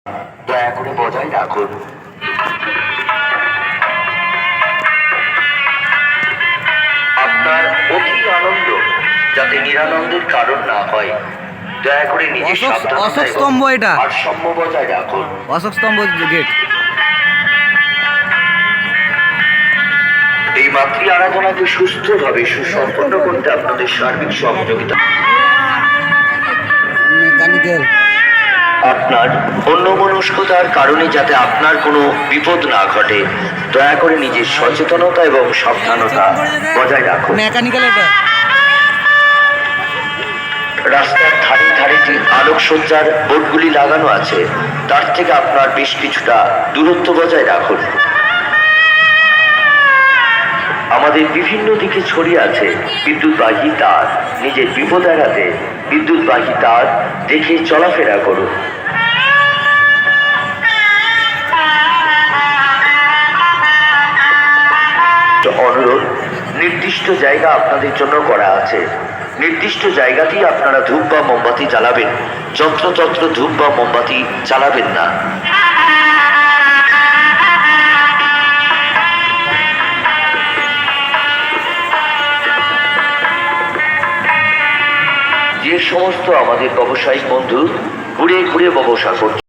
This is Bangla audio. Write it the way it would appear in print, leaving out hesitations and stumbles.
দয়া করে বজায় রাখুন। আপনার অতি আনন্দ যাতে নিরানন্দের কারণ না হয়, দয়া করে নিজের অশোক স্তম্ভ এটা ভারসাম্য বজায় রাখুন। অশোক স্তম্ভ গেট। এই মাতৃ আরাধনাকে সুস্থভাবে সুসম্পন্ন করতে আপনাদের সার্বিক সহযোগিতা। মেকানিক্যাল আপনার অন্যমনস্কতার কারণে যাতে আপনার কোনো বিপদ না ঘটে, দয়া করে নিজের সচেতনতা এবং সাবধানতা বজায় রাখুন। মেকানিক্যাল এটা রাস্তার ধারে ধারে যে আলোকসজ্জার বোর্ডগুলি লাগানো আছে তার থেকে আপনার বেশ কিছুটা দূরত্ব বজায় রাখুন। আমাদের বিভিন্ন দিকে ছড়িয়ে আছে বিদ্যুৎবাহী তার। নিজের বিপদ এড়াতে বিদ্যুৎবাহী তার দেখে চলাফেরা করুন। অনুরোধ, নির্দিষ্ট জায়গা আপনাদের জন্য করা আছে। নির্দিষ্ট জায়গাতেই আপনারা ধূপ বা মোমবাতি জ্বালাবেন। যত্রতত্র ধূপ বা মোমবাতি জ্বালাবেন না। যে সমস্ত আমাদের ব্যবসায়িক বন্ধু ঘুরে ঘুরে ব্যবসা করছে,